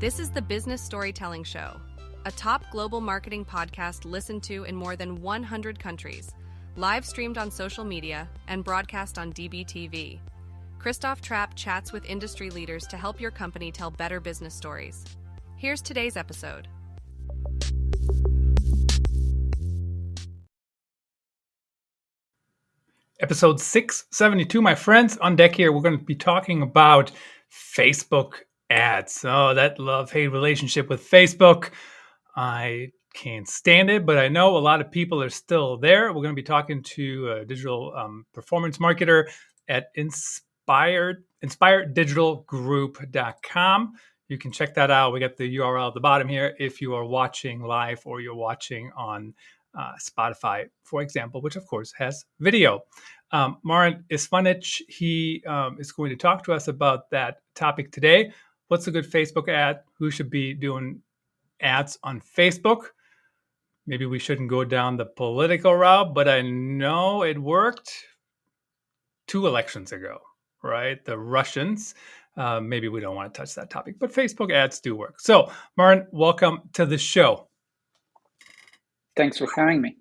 This is the Business Storytelling Show, a top global marketing podcast listened to in more than 100 countries, live streamed on social media, and broadcast on DBTV. Christoph Trappe chats with industry leaders to help your company tell better business stories. Here's today's episode. Episode 672, my friends. On deck here, we're going to be talking about Facebook ads. Oh, that love-hate relationship with Facebook. I can't stand it, but I know a lot of people are still there. We're going to be talking to a digital performance marketer at inspireddigitalgroup.com. You can check that out. We got the URL at the bottom here if you are watching live or you're watching on Spotify, for example, which of course has video. Marin Ištvanić, he is going to talk to us about that topic today. What's a good Facebook ad? Who should be doing ads on Facebook? Maybe we shouldn't go down the political route, but I know it worked 2 elections ago, right? The Russians. Maybe we don't want to touch that topic, but Facebook ads do work. So, Marin, welcome to the show. Thanks for having me.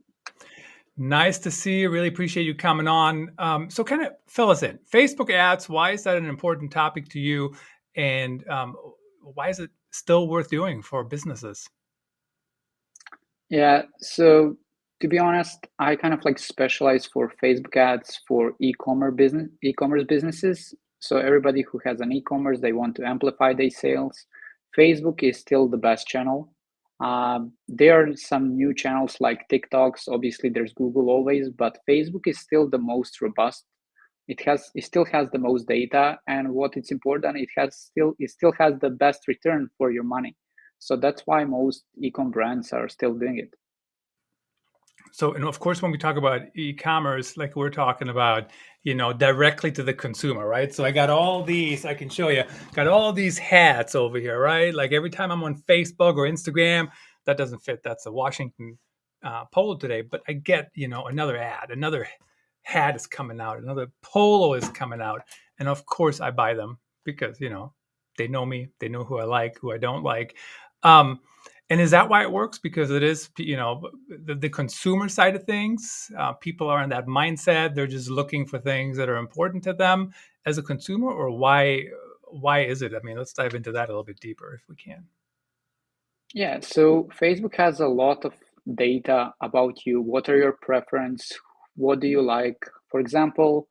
Nice to see you. Really appreciate you coming on. So kind of fill us in. Facebook ads, why is that an important topic to you? And why is it still worth doing for businesses? Yeah, so to be honest, I kind of specialize for Facebook ads for e-commerce businesses. So everybody who has an e-commerce, they want to amplify their sales. Facebook is still the best channel. There are some new channels like TikToks. Obviously, there's Google always, but Facebook is still the most robust. It still has the most data, and what it's important, it still has the best return for your money. So that's why most e-com brands are still doing it. So, and of course, when we talk about e-commerce, like we're talking about, directly to the consumer, right? So I got all these, I can show you, got all these hats over here, right? Like every time I'm on Facebook or Instagram, that doesn't fit. That's a Washington polo today. But I get, another ad, another hat is coming out, another polo is coming out. And of course I buy them because, they know me, they know who I like, who I don't like. And is that why it works? Because it is, the consumer side of things. People are in that mindset. They're just looking for things that are important to them as a consumer, or why is it? I mean, let's dive into that a little bit deeper if we can. Yeah, so Facebook has a lot of data about you. What are your preferences? What do you like? For example,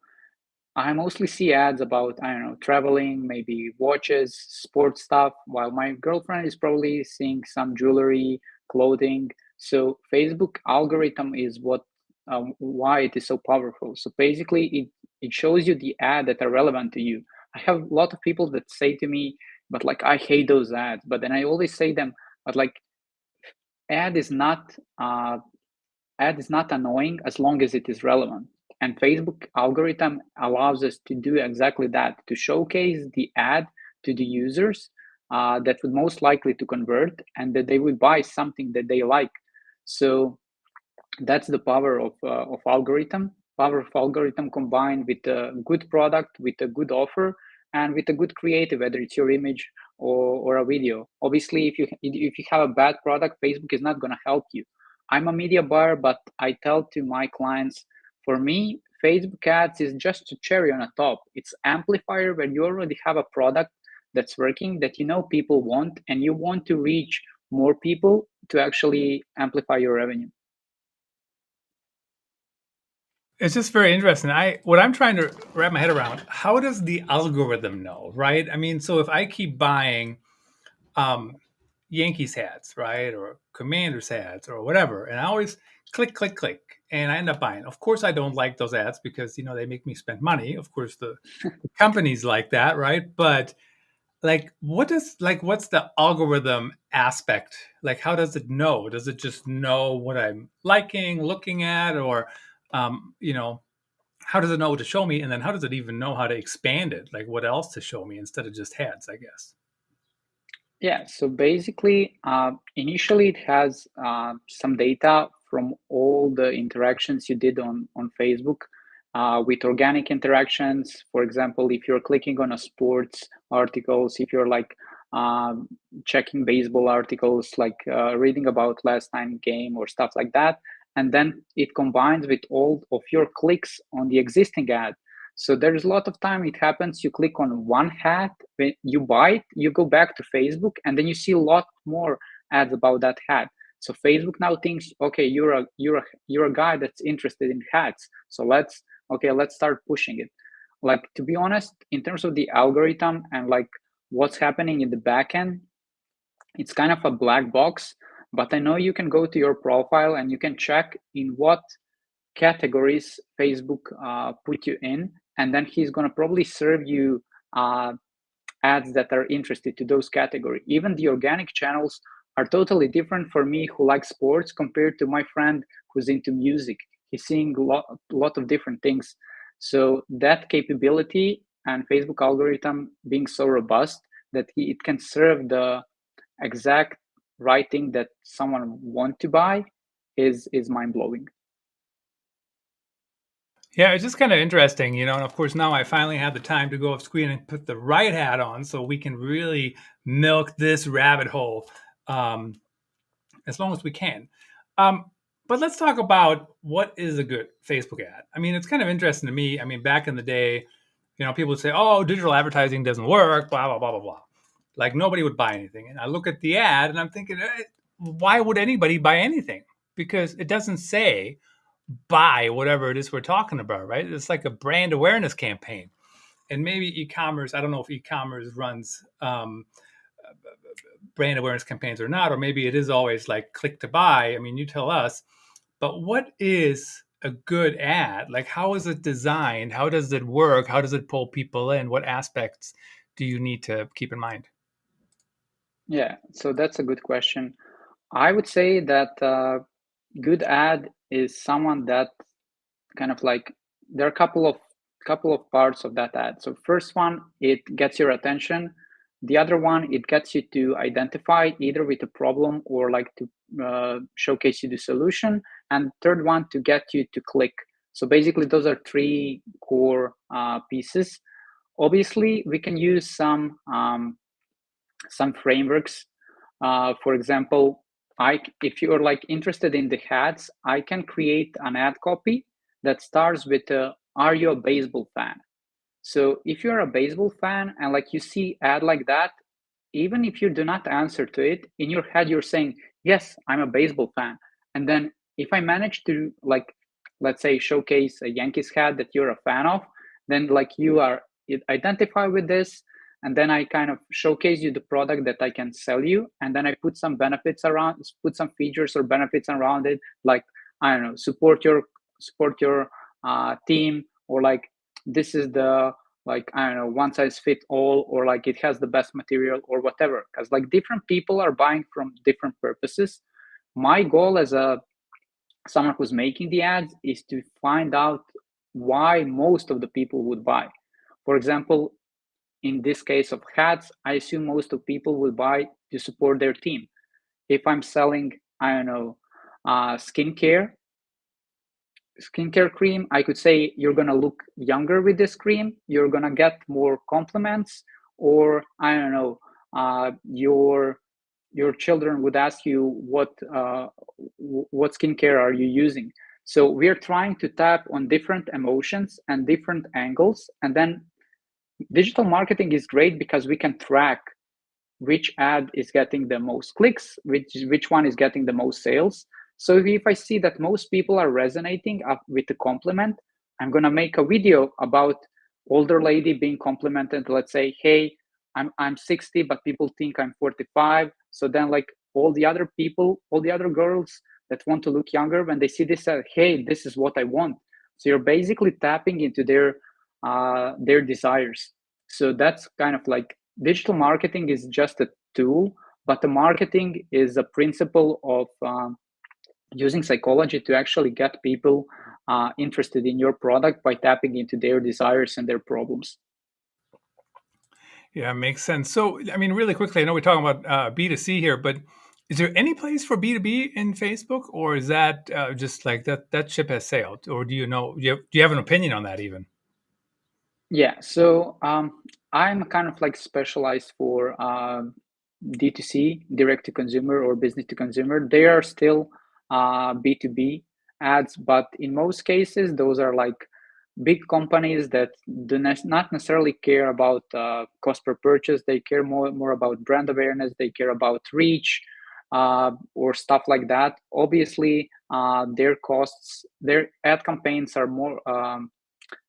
I mostly see ads about, traveling, maybe watches, sports stuff, while my girlfriend is probably seeing some jewelry, clothing. So Facebook algorithm is why it is so powerful. So basically, it shows you the ad that are relevant to you. I have a lot of people that say to me, but I hate those ads. But then I always say them, but ad is not annoying as long as it is relevant. And Facebook algorithm allows us to do exactly that, to showcase the ad to the users that would most likely to convert and that they would buy something that they like. So that's the power of algorithm. Power of algorithm combined with a good product, with a good offer, and with a good creative, whether it's your image or a video. Obviously, if you have a bad product, Facebook is not going to help you. I'm a media buyer, but I tell to my clients, for me, Facebook ads is just a cherry on a top. It's amplifier when you already have a product that's working, that people want, and you want to reach more people to actually amplify your revenue. It's just very interesting. What I'm trying to wrap my head around, how does the algorithm know, right? I mean, so if I keep buying Yankees hats, right, or Commanders hats or whatever, and I always click, and I end up buying. Of course, I don't like those ads because, they make me spend money. Of course, the companies like that, right? But what's the algorithm aspect? How does it know? Does it just know what I'm liking, looking at, or, how does it know what to show me? And then how does it even know how to expand it? What else to show me instead of just hats, I guess? Yeah, so basically, initially it has some data from all the interactions you did on Facebook with organic interactions. For example, if you're clicking on a sports articles, if you're checking baseball articles, like reading about last time game or stuff like that. And then it combines with all of your clicks on the existing ad. So there's a lot of time it happens, you click on one hat, when you buy it, you go back to Facebook, and then you see a lot more ads about that hat. So Facebook now thinks, okay, you're a guy that's interested in hats. So let's start pushing it. Like, to be honest, in terms of the algorithm and like what's happening in the backend, it's kind of a black box. But I know you can go to your profile and you can check in what categories Facebook put you in, and then he's going to probably serve you ads that are interested to those categories. Even the organic channels are totally different for me, who likes sports, compared to my friend who's into music. He's seeing a lot of different things. So that capability and Facebook algorithm being so robust that it can serve the exact right thing that someone want to buy is mind-blowing. Yeah, it's just kind of interesting, and of course now I finally have the time to go off screen and put the right hat on so we can really milk this rabbit hole as long as we can. But let's talk about what is a good Facebook ad. I mean, it's kind of interesting to me. I mean, back in the day, people would say, oh, digital advertising doesn't work, blah, blah, blah, blah, blah. Like nobody would buy anything. And I look at the ad and I'm thinking, why would anybody buy anything? Because it doesn't say buy whatever it is we're talking about, right? It's like a brand awareness campaign. And maybe e-commerce, I don't know if e-commerce runs brand awareness campaigns or not, or maybe it is always like click to buy. I mean, you tell us, but what is a good ad? Like, how is it designed? How does it work? How does it pull people in? What aspects do you need to keep in mind? Yeah, so that's a good question. I would say that good ad is someone that kind of like, there are a couple of parts of that ad. So first one, it gets your attention. The other one, it gets you to identify either with a problem or like to showcase you the solution. And third one, to get you to click. So basically, those are three core pieces. Obviously, we can use some frameworks. For example, if you're like interested in the hats, I can create an ad copy that starts with "Are you a baseball fan?" So if you're a baseball fan and like you see ad like that, even if you do not answer to it, in your head you're saying, "Yes, I'm a baseball fan." And then if I manage to, like, let's say, showcase a Yankees hat that you're a fan of, then like you are identify with this, and then I kind of showcase you the product that I can sell you, and then I put some benefits around, put some features or benefits around it, like, I don't know, support your team, or like, this is the, like, I don't know, one size fit all, or like it has the best material or whatever, because like different people are buying from different purposes. My goal as someone who's making the ads is to find out why most of the people would buy. For example, in this case of hats, I assume most of people will buy to support their team. If I'm selling, I don't know, skincare cream, I could say you're gonna look younger with this cream, you're gonna get more compliments, or I don't know, your children would ask you what skincare are you using. So we're trying to tap on different emotions and different angles, and then digital marketing is great because we can track which ad is getting the most clicks, which one is getting the most sales. So if I see that most people are resonating with the compliment, I'm gonna make a video about older lady being complimented. Let's say, hey, I'm 60, but people think I'm 45. So then, like, all the other people, all the other girls that want to look younger, when they see this, say, hey, this is what I want. So you're basically tapping into their desires. So that's kind of like, digital marketing is just a tool, but the marketing is a principle of using psychology to actually get people interested in your product by tapping into their desires and their problems. Yeah, makes sense. So, I mean, really quickly, I know we're talking about B2C here, but is there any place for B2B in Facebook, or is that just like that ship has sailed? Or do you know, do you have an opinion on that even? Yeah, so I'm kind of like specialized for D2C, direct to consumer or business to consumer. They are still B2B ads, but in most cases, those are like big companies that do not necessarily care about cost per purchase. They care more about brand awareness. They care about reach or stuff like that. Obviously, their costs, their ad campaigns are more.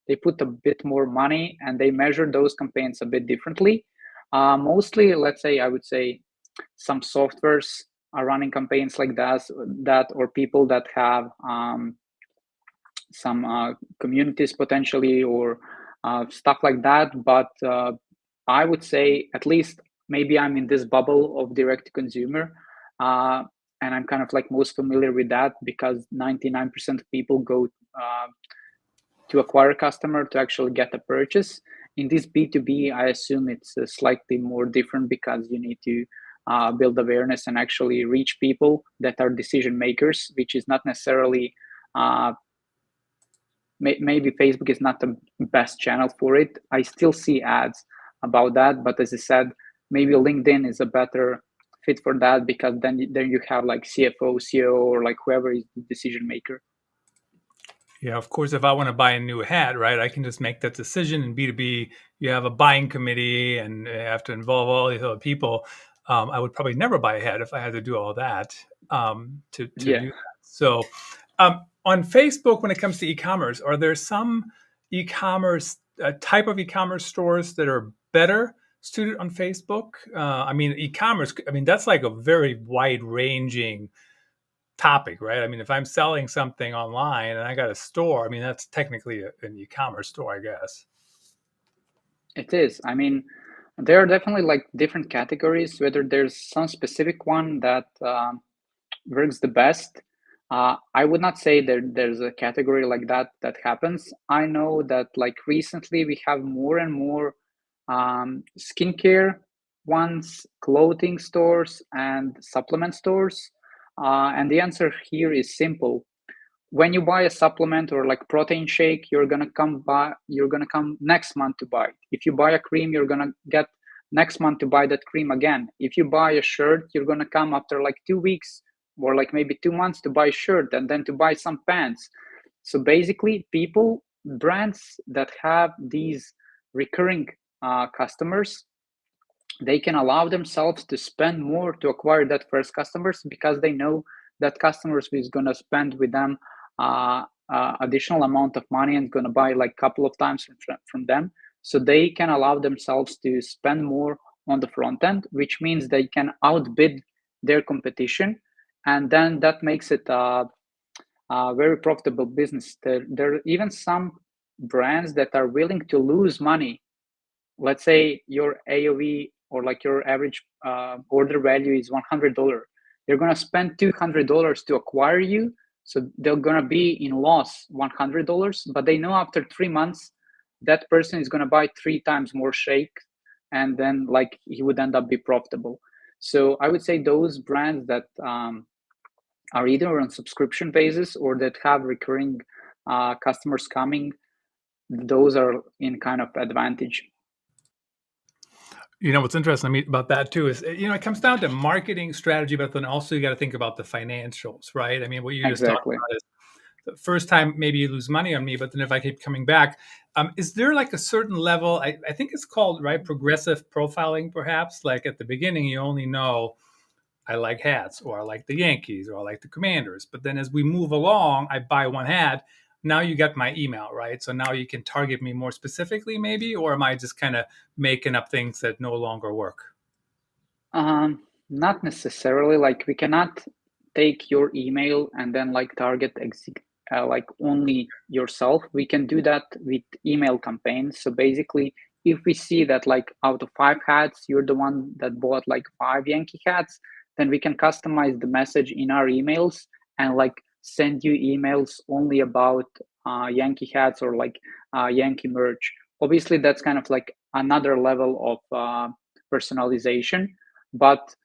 They put a bit more money and they measure those campaigns a bit differently. Mostly, let's say, I would say some softwares are running campaigns like that or people that have some communities potentially or stuff like that. But I would say at least maybe I'm in this bubble of direct to consumer. Uh, and I'm kind of like most familiar with that because 99% of people go to acquire a customer to actually get a purchase. In this B2B, I assume it's slightly more different because you need to build awareness and actually reach people that are decision makers, which is not necessarily, uh, maybe Facebook is not the best channel for it. I still see ads about that, but as I said, maybe LinkedIn is a better fit for that because then you have like CFO, CEO, or like whoever is the decision maker. Yeah, of course, if I want to buy a new hat, right, I can just make that decision. In B2B, you have a buying committee and have to involve all these other people. I would probably never buy a hat if I had to do all that to Yeah. do that. So, on Facebook, when it comes to e-commerce, are there some e-commerce type of e-commerce stores that are better suited on Facebook? I mean, e-commerce. I mean, that's like a very wide-ranging topic, right? I mean, if I'm selling something online and I got a store, I mean, that's technically an e-commerce store, I guess. It is. I mean, there are definitely like different categories, whether there's some specific one that works the best. I would not say that there's a category like that that happens. I know that like recently we have more and more skincare ones, clothing stores, and supplement stores. And the answer here is simple. When you buy a supplement or like protein shake, you're gonna come next month to buy it. If you buy a cream, you're gonna get next month to buy that cream again. If you buy a shirt, you're gonna come after like 2 weeks or like maybe 2 months to buy a shirt and then to buy some pants. So basically, brands that have these recurring customers, they can allow themselves to spend more to acquire that first customers because they know that customers is going to spend with them additional amount of money and going to buy like a couple of times from them, so they can allow themselves to spend more on the front end, which means they can outbid their competition, and then that makes it a very profitable business. There are even some brands that are willing to lose money. Let's say your AOV or like your average order value is $100. They're gonna spend $200 to acquire you, so they're gonna be in loss $100. But they know after 3 months that person is gonna buy 3 times more shake, and then like he would end up be profitable. So I would say those brands that are either on subscription basis or that have recurring customers coming, those are in kind of advantage. You know, what's interesting to me about that too is, it comes down to marketing strategy, but then also you got to think about the financials, right? I mean, what you just talked Exactly. about is the first time maybe you lose money on me, but then if I keep coming back, is there like a certain level? I think it's called, right, progressive profiling, perhaps. Like at the beginning, you only know I like hats, or I like the Yankees, or I like the Commanders. But then as we move along, I buy one hat. Now you get my email, right? So now you can target me more specifically, maybe, or am I just kind of making up things that no longer work? Not necessarily. Like we cannot take your email and then like target like only yourself. We can do that with email campaigns. So basically, if we see that like out of 5 hats, you're the one that bought like 5 Yankee hats, then we can customize the message in our emails and like send you emails only about Yankee hats or like Yankee merch. Obviously, that's kind of like another level of personalization, but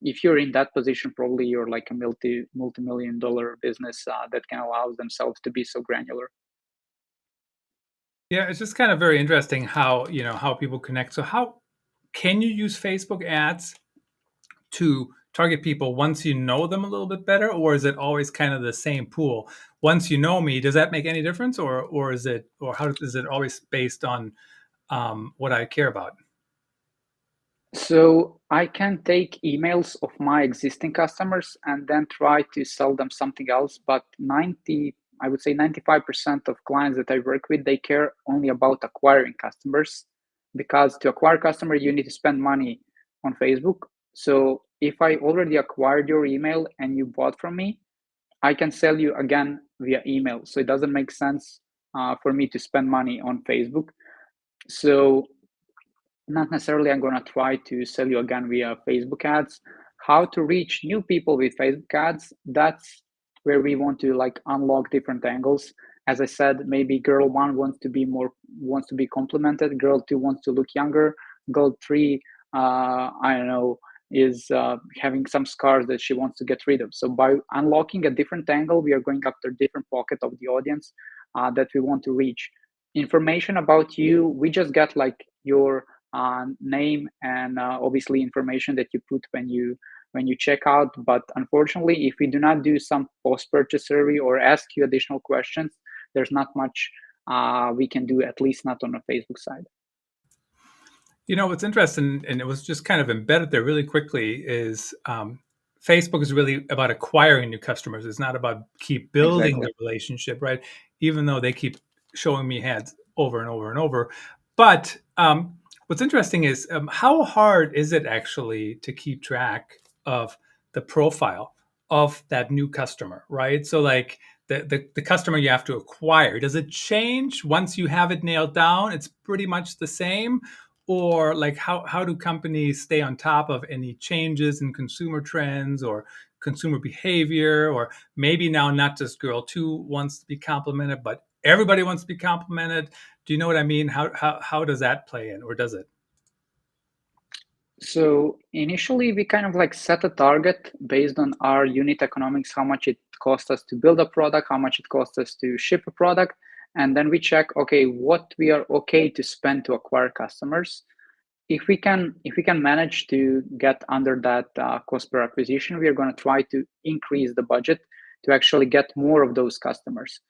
if you're in that position, probably you're like a multi-million dollar business that can allow themselves to be so granular. Yeah, it's just kind of very interesting how, how people connect. So how can you use Facebook ads to target people once you know them a little bit better, or is it always kind of the same pool? Once you know me, does that make any difference, or is it, or how is it always based on what I care about? So I can take emails of my existing customers and then try to sell them something else. But I would say 95% of clients that I work with, they care only about acquiring customers, because to acquire customer, you need to spend money on Facebook. So if I already acquired your email and you bought from me, I can sell you again via email. So it doesn't make sense for me to spend money on Facebook. So not necessarily I'm going to try to sell you again via Facebook ads. How to reach new people with Facebook ads, that's where we want to like unlock different angles. As I said, maybe girl one wants to be complimented, girl two wants to look younger, girl three, I don't know, is having some scars that she wants to get rid of. So by unlocking a different angle, we are going after different pocket of the audience that we want to reach. Information about you, we just get like your name and obviously information that you put when you check out. But unfortunately, if we do not do some post-purchase survey or ask you additional questions, there's not much we can do, at least not on the Facebook side. What's interesting, and it was just kind of embedded there really quickly, is Facebook is really about acquiring new customers. It's not about keep building Exactly. the relationship, right? Even though they keep showing me ads over and over and over. But what's interesting is how hard is it actually to keep track of the profile of that new customer, right? So like the customer you have to acquire, does it change once you have it nailed down? It's pretty much the same, or like how do companies stay on top of any changes in consumer trends or consumer behavior, or maybe now not just girl two wants to be complimented but everybody wants to be complimented? Do you know what I mean? How does that play in, or does it? So initially, we kind of like set a target based on our unit economics, how much it costs us to build a product, how much it costs us to ship a product. And then we check, okay, what we are okay to spend to acquire customers. If we can manage to get under that cost per acquisition, we are going to try to increase the budget to actually get more of those customers.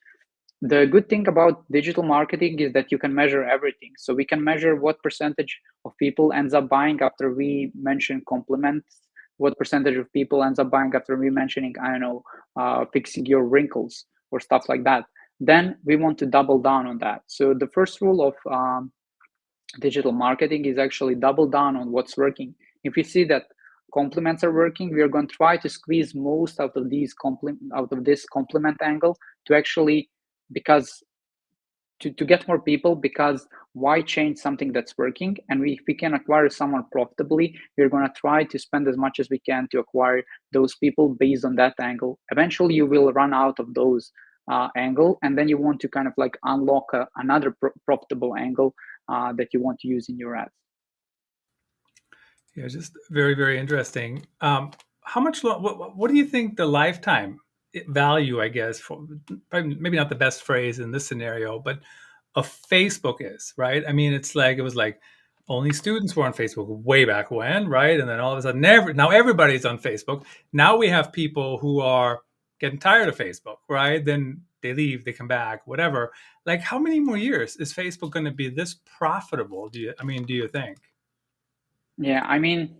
The good thing about digital marketing is that you can measure everything. So we can measure what percentage of people ends up buying after we mention compliments, what percentage of people ends up buying after we mentioning, I don't know, fixing your wrinkles or stuff like that. Then we want to double down on that. So the first rule of digital marketing is actually double down on what's working. If we see that compliments are working, we are going to try to squeeze most out of this compliment angle to actually, because to get more people, because why change something that's working? And if we can acquire someone profitably, we're going to try to spend as much as we can to acquire those people based on that angle. Eventually you will run out of those angle, and then you want to kind of like unlock another profitable angle that you want to use in your ads. Yeah, just very, very interesting. How much what do you think the lifetime value, I guess, for probably maybe not the best phrase in this scenario, but of Facebook is, right? I mean, it was like only students were on Facebook way back when, right? And then all of a sudden, now everybody's on Facebook. Now we have people who are getting tired of Facebook, right? Then they leave, they come back, whatever. Like, how many more years is Facebook going to be this profitable? Do you think? Yeah, I mean,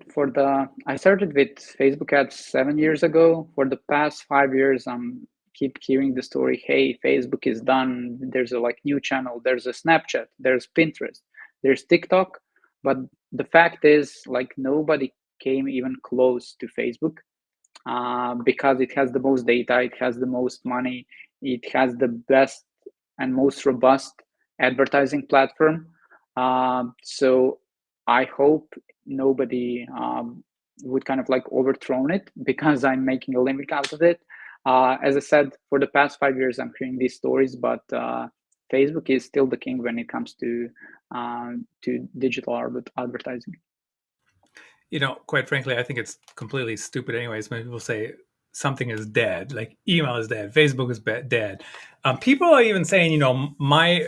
I started with Facebook ads 7 years ago. For the past 5 years, I'm keep hearing the story. Hey, Facebook is done. There's a like new channel. There's a Snapchat. There's Pinterest. There's TikTok. But the fact is, like nobody came even close to Facebook because it has the most data. It has the most money. It has the best and most robust advertising platform. So I hope nobody would kind of like overthrown it because I'm making a living out of it. As I said, for the past 5 years, I'm hearing these stories, but Facebook is still the king when it comes to digital advertising. Quite frankly, I think it's completely stupid anyways when people say something is dead, like email is dead, Facebook is dead. People are even saying, my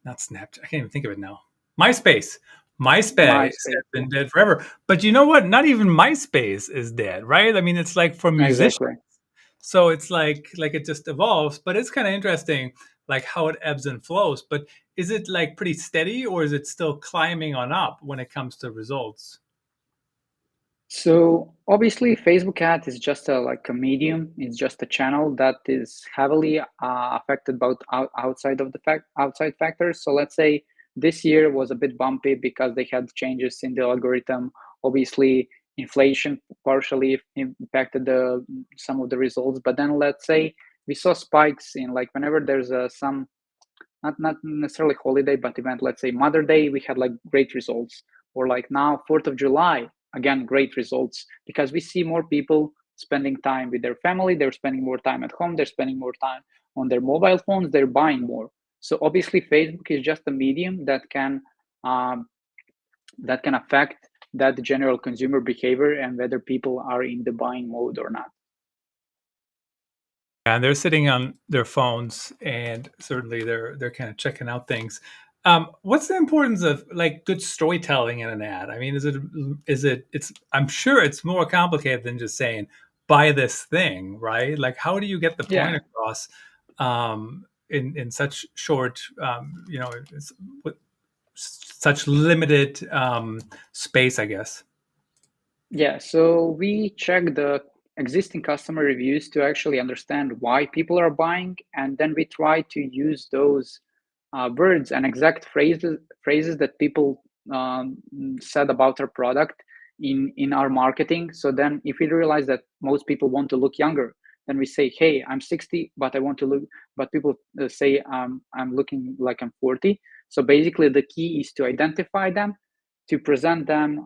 not Snapchat. I can't even think of it now. MySpace has been dead forever. But you know what? Not even MySpace is dead, right? I mean, it's like for musicians. Exactly. So it's like it just evolves, but it's kind of interesting, like how it ebbs and flows. But is it like pretty steady, or is it still climbing on up when it comes to results? So obviously, Facebook ad is just like a medium. It's just a channel that is heavily affected by outside of the outside factors. So let's say this year was a bit bumpy because they had changes in the algorithm. Obviously, inflation partially impacted some of the results. But then let's say we saw spikes in, like, whenever there's some not necessarily holiday but event. Let's say Mother Day, we had like great results, or like now 4th of July, again great results, because we see more people spending time with their family, they're spending more time at home, they're spending more time on their mobile phones, they're buying more. So obviously Facebook is just a medium that can affect that general consumer behavior and whether people are in the buying mode or not. And they're sitting on their phones, and certainly they're kind of checking out things. What's the importance of like good storytelling in an ad? I mean, it's I'm sure it's more complicated than just saying buy this thing, right? Like, how do you get the point across in such short, with such limited space, I guess? Yeah, so we check the existing customer reviews to actually understand why people are buying, and then we try to use those words and exact phrases that people said about our product in our marketing. So then, if we realize that most people want to look younger, then we say, "Hey, I'm 60, but I want to look." But people say, "I'm looking like I'm 40." So basically, the key is to identify them, to present them,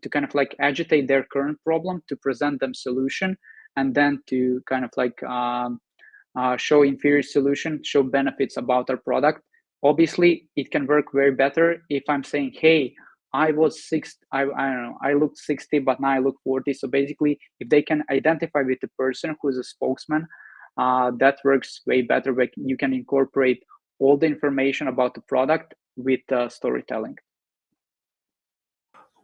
to kind of like agitate their current problem, to present them solution, and then to kind of like show inferior solution, show benefits about our product. Obviously, it can work very better if I'm saying, "Hey, I was 60, I don't know, I looked 60, but now I look 40." So basically, if they can identify with the person who's a spokesman, that works way better. But you can incorporate all the information about the product with storytelling.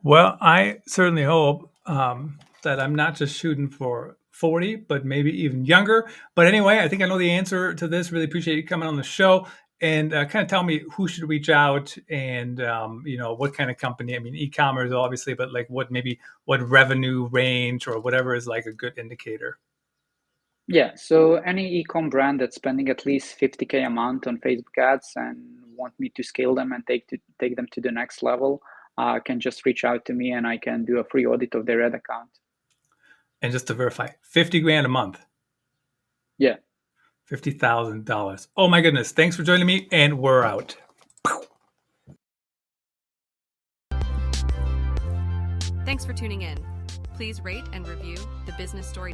Well, I certainly hope that I'm not just shooting for 40, but maybe even younger. But anyway, I think I know the answer to this. Really appreciate you coming on the show, and kind of tell me who should reach out, and what kind of company. I mean, e-commerce obviously, but like what revenue range or whatever is like a good indicator. Yeah, so any e-com brand that's spending at least 50K a month on Facebook ads and want me to scale them and take them to the next level, can just reach out to me and I can do a free audit of their ad account. And just to verify, 50 grand a month. Yeah. $50,000. Oh my goodness. Thanks for joining me, and we're out. Thanks for tuning in. Please rate and review the Business Story